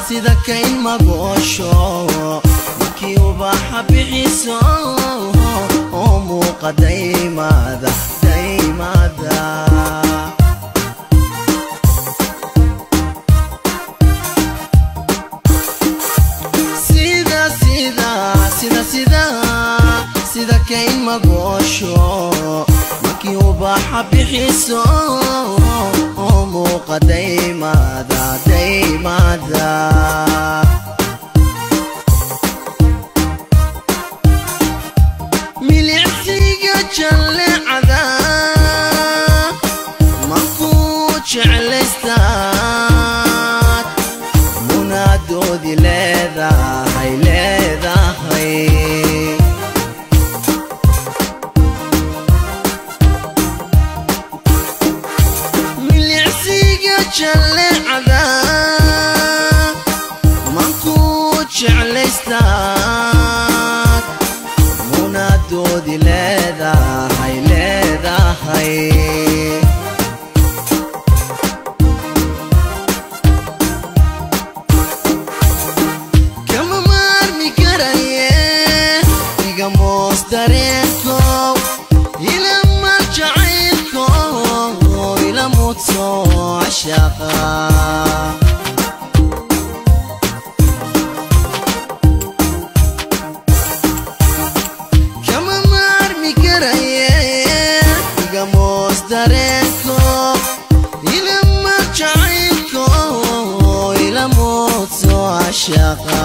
sida kayn magosho markii ubaxa bixiso oo muuqa daymada sida kayn magosho markii ubaxa bixiso oo muuqa daymada milicsiga jallecada marku jeclaystaad munaadoodi leedahay milicsiga jallecada marku jeclaystaad munaadoodi leedahay kama maarmi karaye iga moos dareenko ila marjacaylko ila mudso cashaqa darenko ila marjacaylko ila mudso cashaqa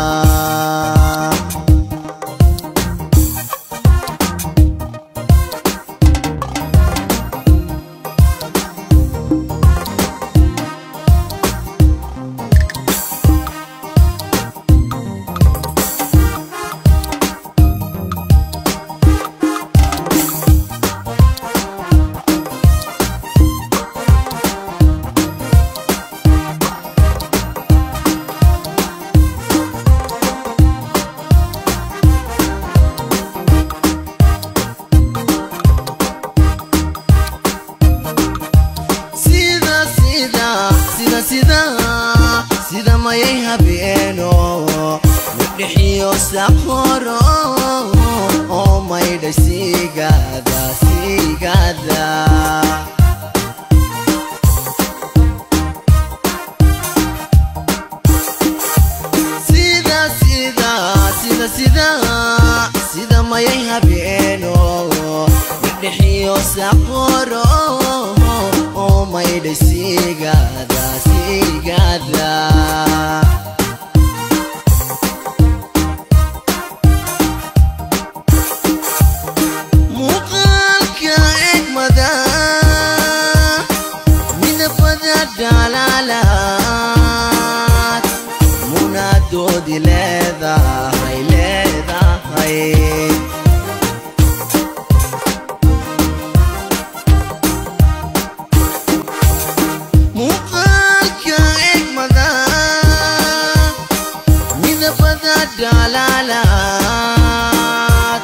sida mayay habeeno midhiyo saqoro oo maydha sigada sida mayay habeeno midhiyo saqoro oo maydha sigada muuqaalka egmada midabada dhalaalaad munaadoodi leedahay dhalaalaad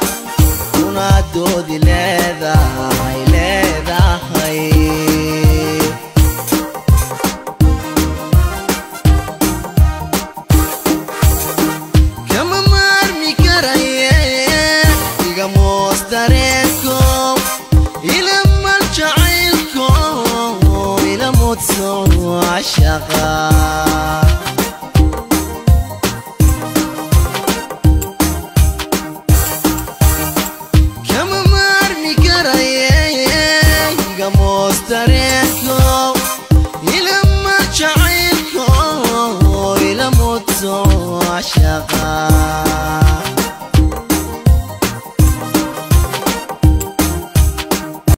munaadoodi leedahay